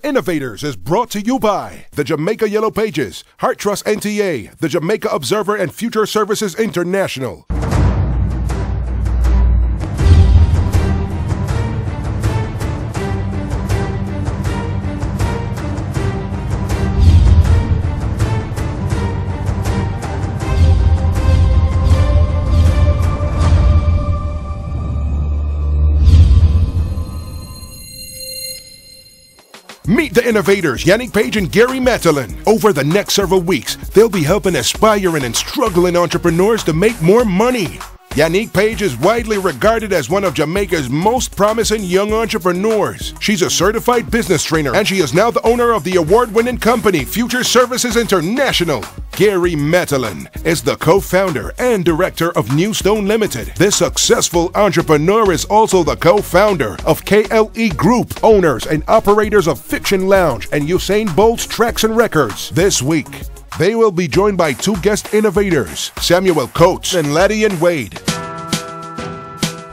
Innovators is brought to you by the Jamaica Yellow Pages, Heart Trust NTA, the Jamaica Observer and Future Services International. Meet the Innovators, Yannick Page and Gary McLean. Over the next several weeks, they'll be helping aspiring and struggling entrepreneurs to make more money. Yannick Page is widely regarded as one of Jamaica's most promising young entrepreneurs. She's a certified business trainer, and she is now the owner of the award-winning company Future Services International. Gary McLean is the co-founder and director of Newstone Limited. This successful entrepreneur is also the co-founder of KLE Group, owners and operators of Fiction Lounge and Usain Bolt's Tracks and Records. This week, they will be joined by two guest innovators, Samuel Coates and Laddie and Wade.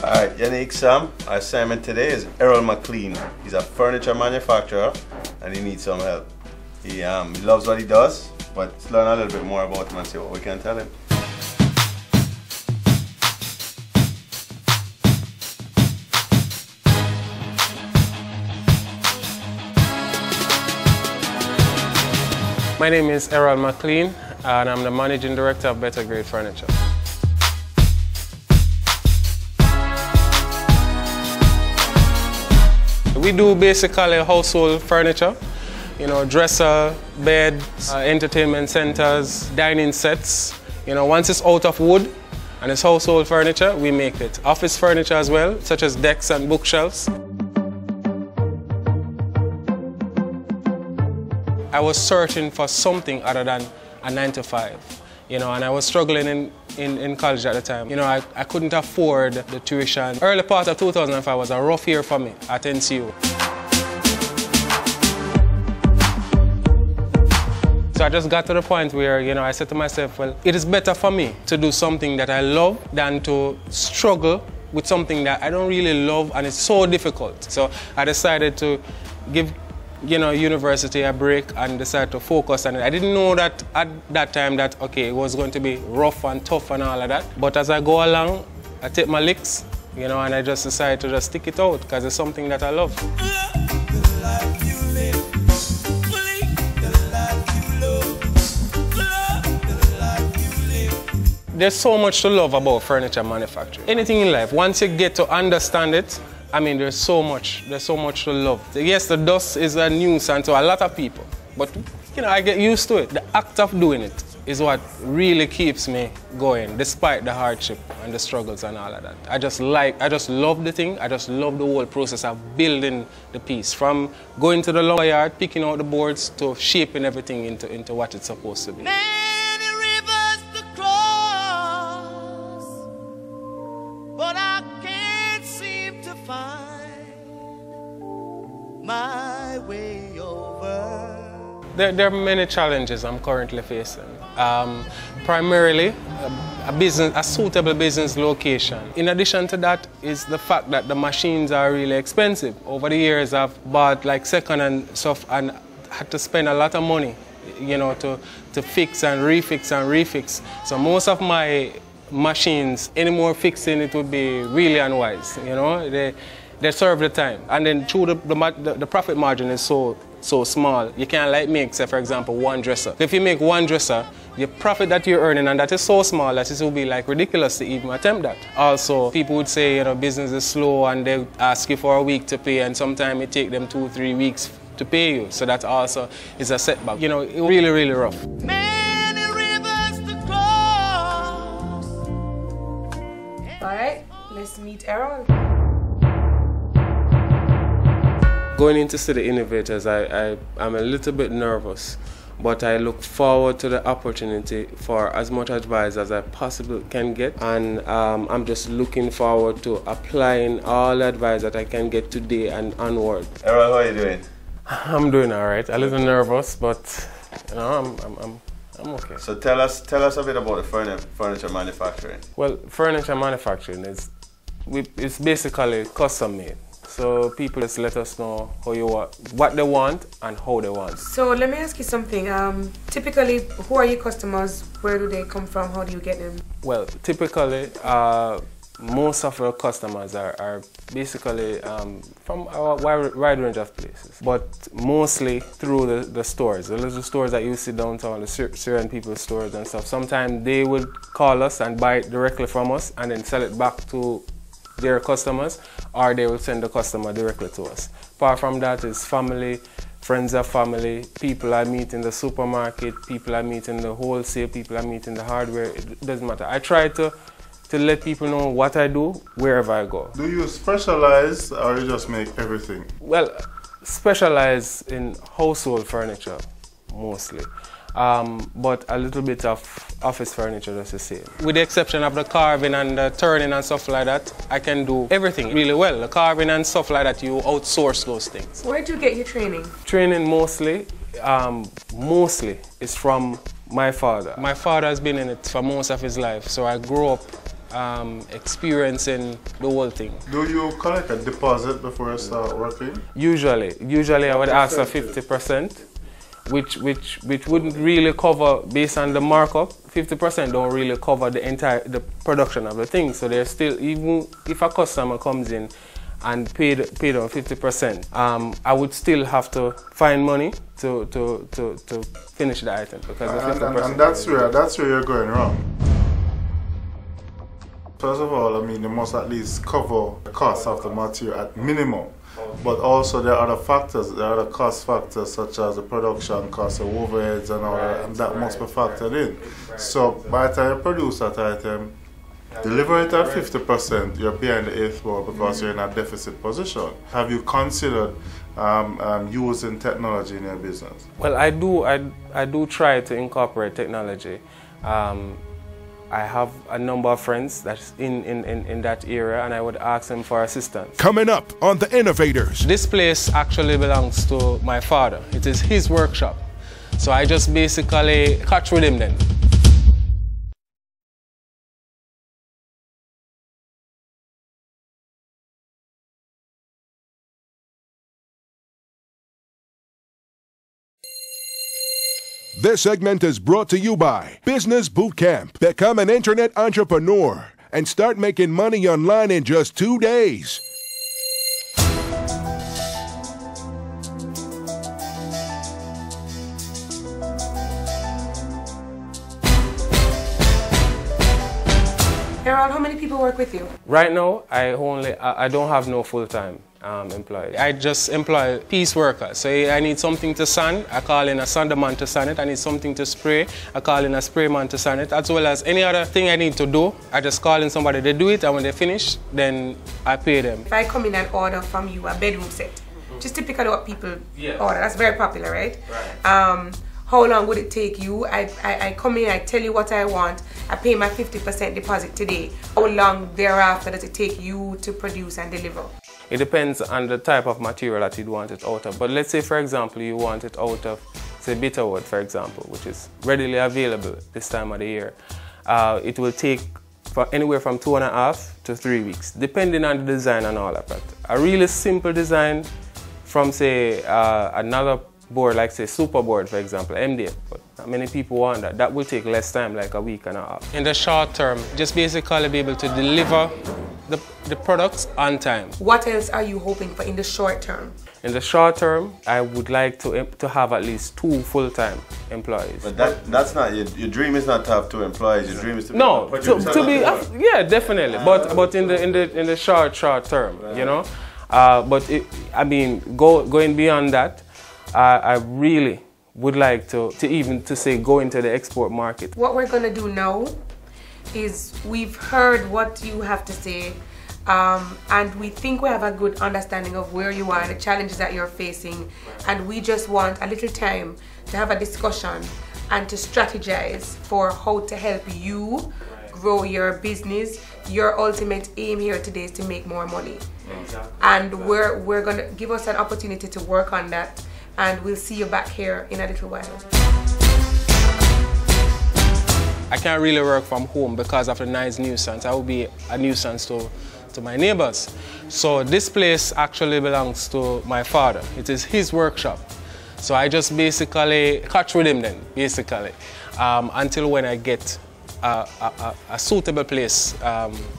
Alright, Yannick, Sam, our assignment today is Errol McLean. He's a furniture manufacturer and he needs some help. He loves what he does, but let's learn a little bit more about him and see what we can tell him. My name is Errol McLean and I'm the Managing Director of Better Grade Furniture. We do basically household furniture, you know, dresser, beds, entertainment centers, dining sets. You know, once it's out of wood and it's household furniture, we make it. Office furniture as well, such as desks and bookshelves. I was searching for something other than a 9-to-5, you know, and I was struggling in college at the time. You know, I couldn't afford the tuition. Early part of 2005 was a rough year for me at NCU. So I just got to the point where, you know, I said to myself, well, it is better for me to do something that I love than to struggle with something that I don't really love and it's so difficult. So I decided to give, you know, university a break and decided to focus on it. I didn't know that at that time that, okay, it was going to be rough and tough and all of that. But as I go along, I take my licks, you know, and I just decided to just stick it out because it's something that I love. There's so much to love about furniture manufacturing. Anything in life, once you get to understand it, I mean, there's so much to love. Yes, the dust is a nuisance to a lot of people, but you know, I get used to it. The act of doing it is what really keeps me going, despite the hardship and the struggles and all of that. I just love the thing. I just love the whole process of building the piece, from going to the lumber yard, picking out the boards, to shaping everything into what it's supposed to be. Many rivers to cross, but I can't seem to find my way over. There are many challenges I'm currently facing. Primarily, a suitable business location. In addition to that is the fact that the machines are really expensive. Over the years, I've bought like second-hand stuff and had to spend a lot of money, you know, to fix and refix. So most of my machines, any more fixing, it would be really unwise. You know, they serve the time, and then through the profit margin is so small. You can't like make, say for example, one dresser. If you make one dresser, the profit that you're earning, and that is so small that it will be like ridiculous to even attempt that. Also, people would say, you know, business is slow and they ask you for a week to pay, and sometimes it takes them 2-3 weeks to pay you. So that also is a setback. You know, it's really, really rough. Many rivers to cross. All right, let's meet Errol. Going into the Innovators, I'm a little bit nervous, but I look forward to the opportunity for as much advice as I possibly can get, and I'm just looking forward to applying all the advice that I can get today and onward. Errol, how are you doing? I'm doing all right. A little nervous, but you know, I'm okay. So tell us a bit about the furniture manufacturing. Well, furniture manufacturing is basically custom made. So people just let us know what they want and how they want. So let me ask you something. Typically, who are your customers? Where do they come from? How do you get them? Well, typically, most of our customers are basically from a wide range of places, but mostly through the stores, the little stores that you see downtown, the certain people's stores and stuff. Sometimes they would call us and buy it directly from us and then sell it back to their customers, or they will send the customer directly to us. Apart from that is family, friends of family, people I meet in the supermarket, people I meet in the wholesale, people I meet in the hardware. It doesn't matter. I try to let people know what I do wherever I go. Do you specialize or you just make everything? Well, specialize in household furniture mostly, but a little bit of office furniture just the same. With the exception of the carving and the turning and stuff like that, I can do everything really well. The carving and stuff like that, you outsource those things. Where do you get your training? Training mostly is from my father. My father has been in it for most of his life, so I grew up experiencing the whole thing. Do you collect a deposit before you start working? Usually I would ask for 50%, which wouldn't really cover, based on the markup, 50% don't really cover the production of the thing. So there's still, even if a customer comes in and paid on 50%, I would still have to find money to finish the item, because the 50%. And that's where you're going wrong. First of all, I mean, you must at least cover the cost of the material at minimum. But also there are other factors, there are other cost factors such as the production cost of overheads and all that, and that must be factored in. So by the time you produce that item, deliver it at 50%, you're behind the eighth ball because you're in a deficit position. Have you considered using technology in your business? Well, I do try to incorporate technology. I have a number of friends that's in that area, and I would ask them for assistance. Coming up on The Innovators. This place actually belongs to my father. It is his workshop. So I just basically catch with him then. This segment is brought to you by Business Bootcamp. Become an internet entrepreneur and start making money online in just 2 days. Errol, how many people work with you? Right now, I don't have no full-time employees. I just employ piece workers. So I need something to sand, I call in a sander man to sand it. I need something to spray, I call in a spray man to sand it. As well as any other thing I need to do, I just call in somebody, they do it, and when they finish, then I pay them. If I come in and order from you a bedroom set, just typically what people order, that's very popular, right? How long would it take you? I come in, I tell you what I want, I pay my 50% deposit today. How long thereafter does it take you to produce and deliver? It depends on the type of material that you'd want it out of. But let's say, for example, you want it out of, say, bitterwood, for example, which is readily available this time of the year. It will take anywhere from 2.5 to 3 weeks, depending on the design and all that. But a really simple design from, say, another board, like say Superboard, for example, MDF, but not many people want that. That will take less time, like a week and a half. In the short term, just basically be able to deliver the products on time. What else are you hoping for in the short term? In the short term, I would like to have at least 2 full-time employees. But that's not your dream. Is not to have 2 employees. Your dream is to be to be yeah, definitely. But in the short term, you know. But I mean, going beyond that, I really would like to say go into the export market. What we're gonna do now is we've heard what you have to say, and we think we have a good understanding of where you are, the challenges that you're facing, and we just want a little time to have a discussion and to strategize for how to help you grow your business. Your ultimate aim here today is to make more money. Exactly. And we're gonna give us an opportunity to work on that, and we'll see you back here in a little while. I can't really work from home because of the noise nuisance. I will be a nuisance to back to my neighbors. So this place actually belongs to my father. It is his workshop. So I just basically catch with him then, basically, until when I get a suitable place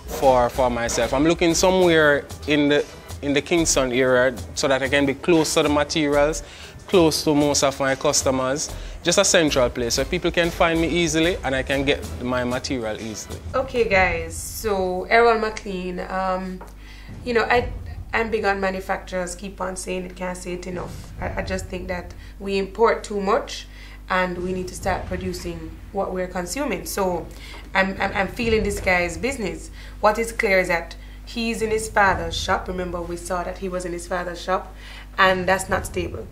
for myself. I'm looking somewhere in the Kingston area so that I can be close to the materials, close to most of my customers. Just a central place so people can find me easily and I can get my material easily. Okay guys, so Errol McLean, you know, I'm big on manufacturers, keep on saying it, can't say it enough. I just think that we import too much and we need to start producing what we're consuming. So I'm feeling this guy's business. What is clear is that he's in his father's shop. Remember, we saw that he was in his father's shop, and that's not stable.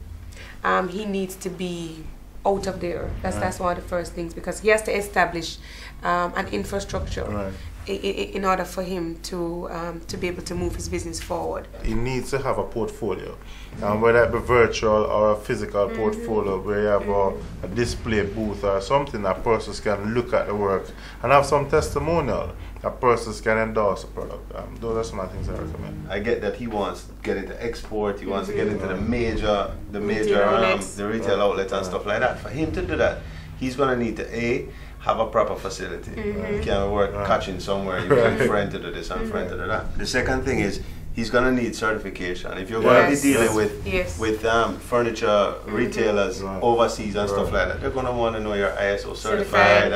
He needs to be out of there. That's one of the first things, because he has to establish an infrastructure in order for him to be able to move his business forward. He needs to have a portfolio, whether it be virtual or a physical portfolio where you have a display booth or something that persons can look at the work and have some testimonial that persons can endorse the product. Those are some of the things I recommend. I get that he wants to get into export, he wants to get into the major retail outlets and stuff like that. For him to do that, he's going to need to have a proper facility. You can't work catching somewhere, you can friend to do this and friend to do that. The second thing is, he's going to need certification. If you're going to be dealing with furniture retailers overseas and stuff like that, they're going to want to know you're ISO certified.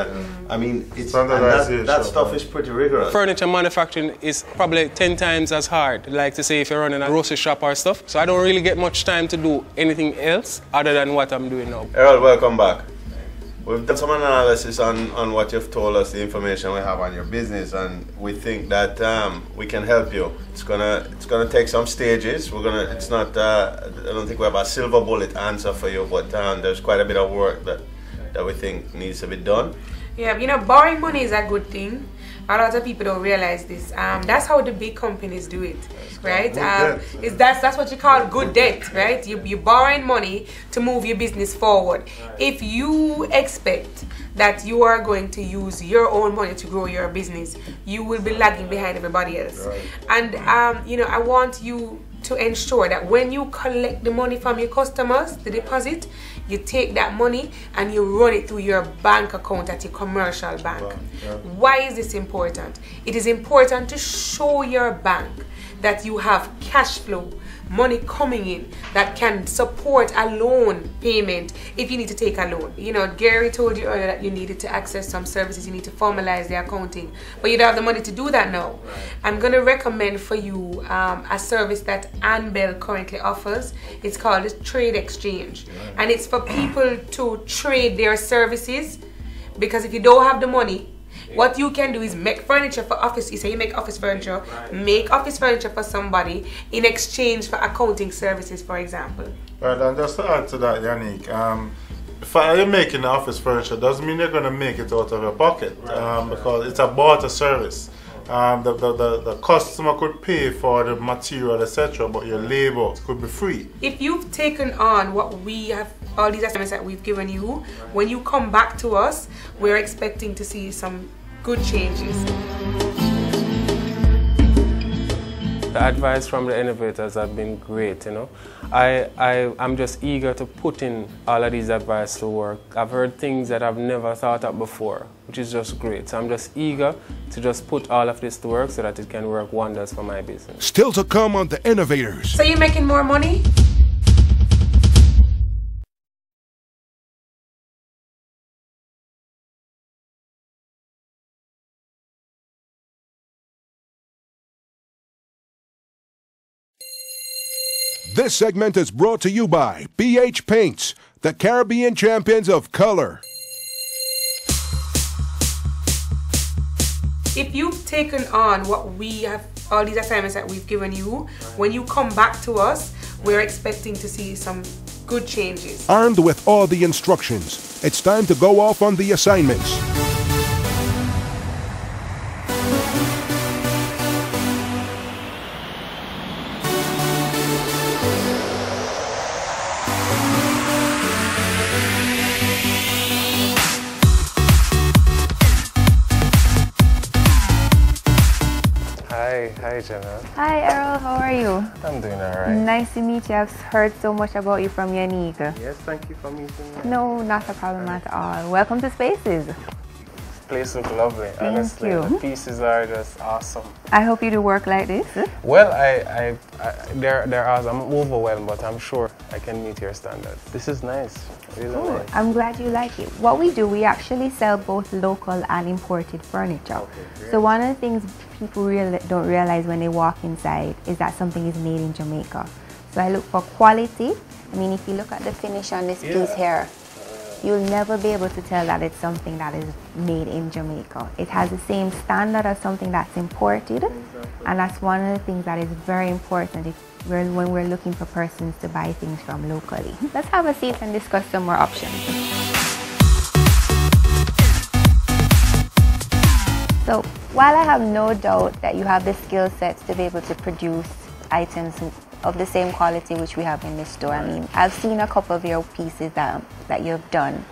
I mean, that stuff is pretty rigorous. Furniture manufacturing is probably 10 times as hard, like to say if you're running a grocery shop or stuff. So I don't really get much time to do anything else other than what I'm doing now. Errol, welcome back. We've done some analysis on what you've told us, the information we have on your business, and we think that we can help you. It's gonna take some stages. It's not. I don't think we have a silver bullet answer for you, but there's quite a bit of work that we think needs to be done. Yeah, you know, borrowing money is a good thing. A lot of people don't realize this. That's how the big companies do it, right? That's what you call good debt, right? You're borrowing money to move your business forward. If you expect that you are going to use your own money to grow your business, you will be lagging behind everybody else. And you know, I want you to ensure that when you collect the money from your customers, the deposit, you take that money and you run it through your bank account at your commercial bank. Why is this important? It is important to show your bank that you have cash flow, money coming in that can support a loan payment if you need to take a loan. You know, Gary told you earlier that you needed to access some services, you need to formalize the accounting, but you don't have the money to do that now. I'm going to recommend for you a service that Anbel currently offers. It's called the Trade Exchange, and it's for people to trade their services, because if you don't have the money, what you can do is make furniture for office. You say you make office furniture, make office furniture for somebody in exchange for accounting services, for example. Right, and just to add to that, Yannick, the fact that you're making the office furniture doesn't mean you're going to make it out of your pocket, because it's a barter service. The customer could pay for the material, etc., but your labor could be free. If you've taken on what we have, all these assignments that we've given you, when you come back to us, we're expecting to see some good changes. The advice from the innovators have been great, you know. I'm just eager to put in all of these advice to work. I've heard things that I've never thought of before, which is just great. So I'm just eager to just put all of this to work so that it can work wonders for my business. Still to come on The Innovators. So you're making more money? This segment is brought to you by BH Paints, the Caribbean champions of color. If you've taken on what we have, all these assignments that we've given you, when you come back to us, we're expecting to see some good changes. Armed with all the instructions, it's time to go off on the assignments. Hi, Jenna. Hi, Errol. How are you? I'm doing alright. Nice to meet you. I've heard so much about you from Yannick. Yes, thank you for meeting me. No, not a problem at all. Welcome to Spaces. This place looks lovely, honestly. you. The pieces are just awesome. I hope you do work like this. Well, I'm overwhelmed, but I'm sure I can meet your standards. This is nice. Really Cool. nice. I'm glad you like it. What we do, we actually sell both local and imported furniture. So one of the things people don't realize when they walk inside is that something is made in Jamaica. So I look for quality. I mean, if you look at the finish on this piece here, you'll never be able to tell that it's something that is made in Jamaica. It has the same standard as something that's imported, and that's one of the things that is very important when we're looking for persons to buy things from locally. Let's have a seat and discuss some more options. So while I have no doubt that you have the skill sets to be able to produce items of the same quality which we have in this store. I mean, I've seen a couple of your pieces that you've done,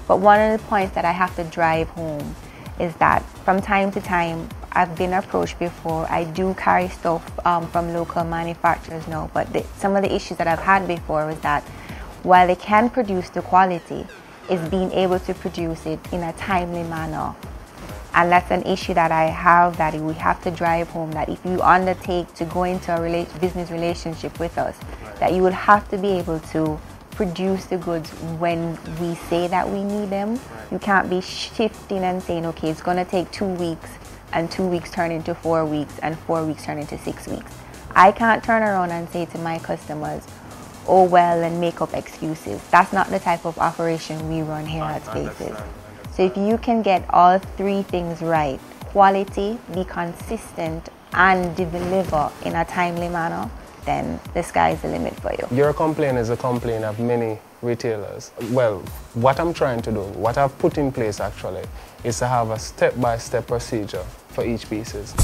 but one of the points that I have to drive home is that from time to time, I've been approached before. I do carry stuff from local manufacturers now, but some of the issues that I've had before was that while they can produce the quality, is being able to produce it in a timely manner. And that's an issue that I have, that we have to drive home, that if you undertake to go into a business relationship with us, that you will have to be able to produce the goods when we say that we need them. You can't be shifting and saying, okay, it's going to take 2 weeks, and 2 weeks turn into 4 weeks, and 4 weeks turn into 6 weeks. I can't turn around and say to my customers, oh well, and make up excuses. That's not the type of operation we run here at Spaces. So if you can get all three things right, quality, be consistent, and deliver in a timely manner, then the sky's the limit for you. Your complaint is a complaint of many retailers. Well, what I'm trying to do, what I've put in place actually, is to have a step-by-step procedure for each pieces.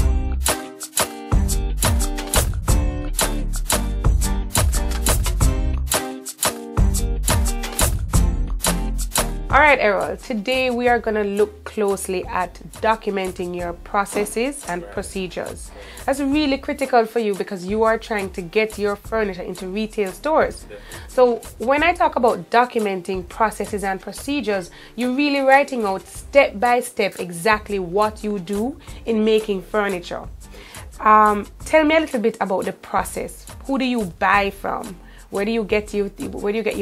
All right, Errol, today we are going to look closely at documenting your processes and procedures. That's really critical for you because you are trying to get your furniture into retail stores. So when I talk about documenting processes and procedures, you're really writing out step by step exactly what you do in making furniture. Tell me a little bit about the process. Who do you buy from? Where do you get your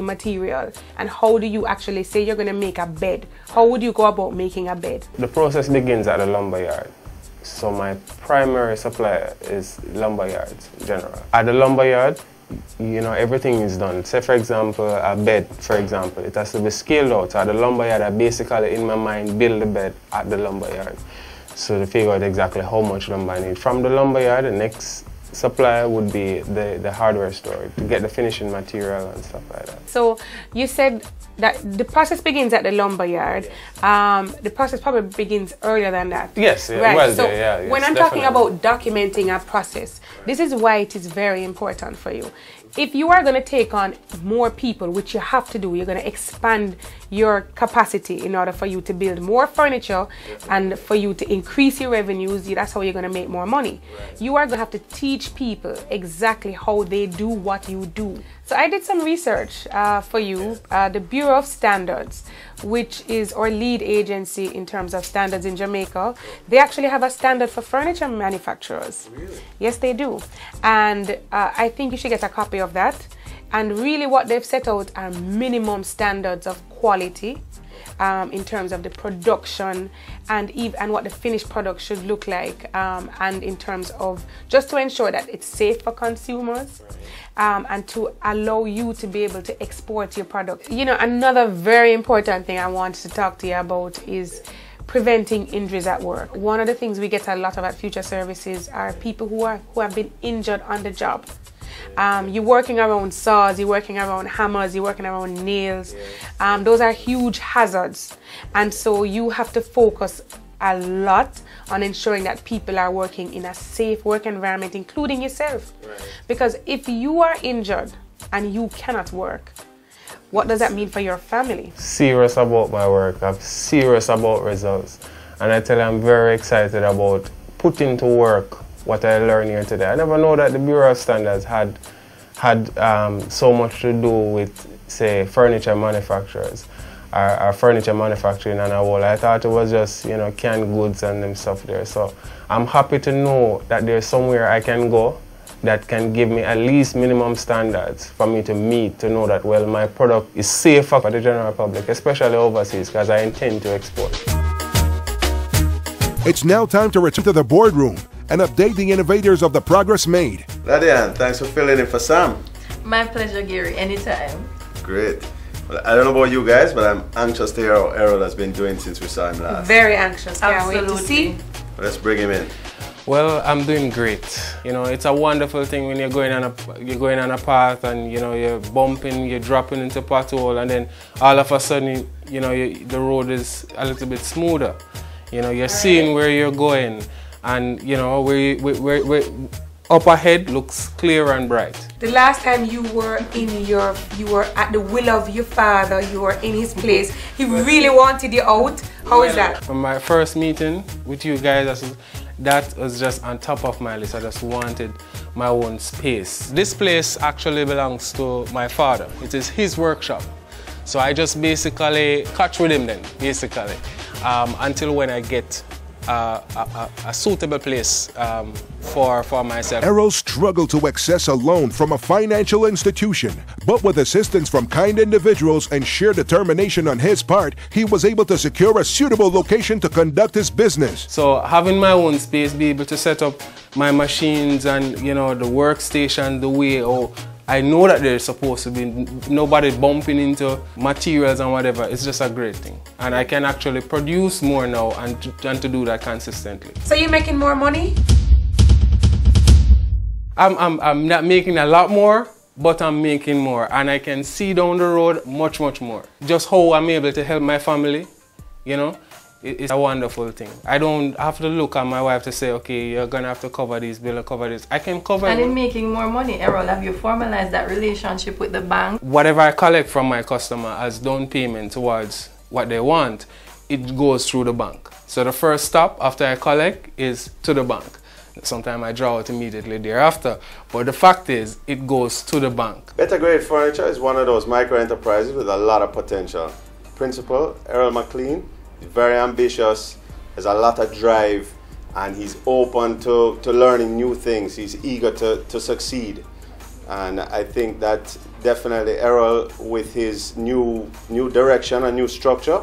material, and how do you actually say you're going to make a bed? How would you go about making a bed? The process begins at the lumber yard. So my primary supplier is lumber yards in general. At the lumber yard, you know, everything is done. Say for example, a bed, for example, it has to be scaled out. So at the lumber yard, I basically, in my mind, build the bed at the lumber yard. So to figure out exactly how much lumber I need. From the lumber yard, the next supplier would be the hardware store to get the finishing material and stuff like that. So you said that the process begins at the lumber yard. The process probably begins earlier than that. Yes, yeah, right. well, So yeah, when yes, I'm definitely. talking about documenting a process, this is why it is very important for you. If you are going to take on more people, which you have to do, you're going to expand your capacity in order for you to build more furniture and for you to increase your revenues. That's how you're going to make more money. You are going to have to teach people exactly how they do what you do. So I did some research for you. The Bureau of Standards, which is our lead agency in terms of standards in Jamaica, they actually have a standard for furniture manufacturers. Really? Yes, they do. And I think you should get a copy of that. And really what they've set out are minimum standards of quality in terms of the production and what the finished product should look like, and in terms of just to ensure that it's safe for consumers, and to allow you to be able to export your product. You know, another very important thing I wanted to talk to you about is preventing injuries at work. One of the things we get a lot of at Future Services are people who have been injured on the job. You're working around saws, you're working around hammers, you're working around nails. Those are huge hazards, and so you have to focus a lot on ensuring that people are working in a safe work environment, including yourself. Because if you are injured and you cannot work, what does that mean for your family? Serious about my work, I'm serious about results, and I tell you I'm very excited about putting to work what I learned here today. I never know that the Bureau of Standards had so much to do with, say, furniture manufacturers, or furniture manufacturing and a whole. I thought it was just, you know, canned goods and them stuff there. So I'm happy to know that there's somewhere I can go that can give me at least minimum standards for me to meet, to know that, well, my product is safer for the general public, especially overseas, because I intend to export. It's now time to return to the boardroom and update the innovators of the progress made. Ladian, thanks for filling in for Sam. My pleasure, Gary, anytime. Great. Well, I don't know about you guys, but I'm anxious to hear how Errol has been doing since we saw him last. Very anxious. Can't wait to see. Let's bring him in. Well, I'm doing great. You know, it's a wonderful thing when you're going on a path and, you know, you're bumping, you're dropping into pothole, and then all of a sudden, you know, the road is a little bit smoother. You know, you're seeing where you're going, and, you know, where up ahead looks clear and bright. The last time you were at the will of your father, you were in his place. He really wanted you out. How is that? From my first meeting with you guys, that was just on top of my list. I just wanted my own space. This place actually belongs to my father. It is his workshop. So I just basically catch with him then, basically, until when I get a suitable place for myself. Errol struggled to access a loan from a financial institution, but with assistance from kind individuals and sheer determination on his part, he was able to secure a suitable location to conduct his business. So having my own space, be able to set up my machines and, you know, the workstation the way I know that there's supposed to be nobody bumping into materials and whatever. It's just a great thing. And I can actually produce more now and to do that consistently. So you're making more money? I'm not making a lot more, but I'm making more. And I can see down the road much, much more. Just how I'm able to help my family, you know, it's a wonderful thing. I don't have to look at my wife to say, okay, you're going to have to cover this bill or cover this. I can cover it. And in making more money, Errol, have you formalized that relationship with the bank? Whatever I collect from my customer as down payment towards what they want, it goes through the bank. So the first stop after I collect is to the bank. Sometimes I draw it immediately thereafter, but the fact is, it goes to the bank. Better Grade Furniture is one of those micro enterprises with a lot of potential. Principal, Errol McLean, he's very ambitious, has a lot of drive, and he's open to learning new things. He's eager to succeed. And I think that definitely Errol, with his new direction and new structure,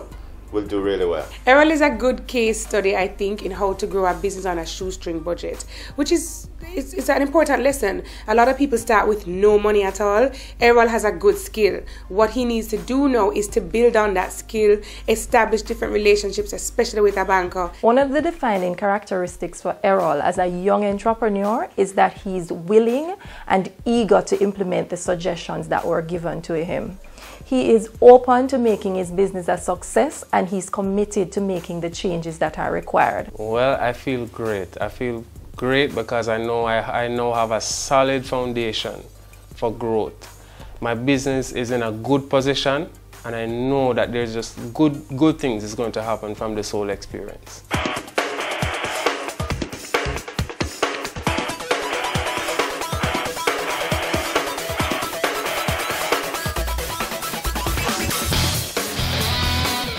will do really well. Errol is a good case study, I think, in how to grow a business on a shoestring budget, which is it's an important lesson. A lot of people start with no money at all. Errol has a good skill. What he needs to do now is to build on that skill, establish different relationships, especially with a banker. One of the defining characteristics for Errol as a young entrepreneur is that he's willing and eager to implement the suggestions that were given to him. He is open to making his business a success, and he's committed to making the changes that are required. Well, I feel great. I feel great because I know I now have a solid foundation for growth. My business is in a good position, and I know that there's just good things is going to happen from this whole experience.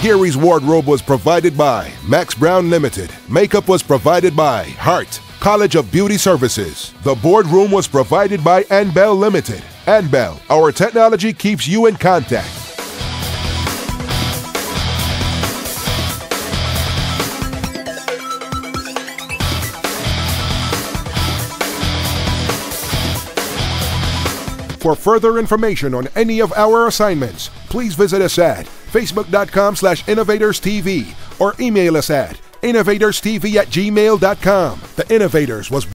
Gary's wardrobe was provided by Max Brown Limited. Makeup was provided by Hart College of Beauty Services. The boardroom was provided by Anbel Limited. Anbel, our technology keeps you in contact. For further information on any of our assignments, please visit us at facebook.com/innovatorstv or email us at innovatorstv@gmail.com. The Innovators was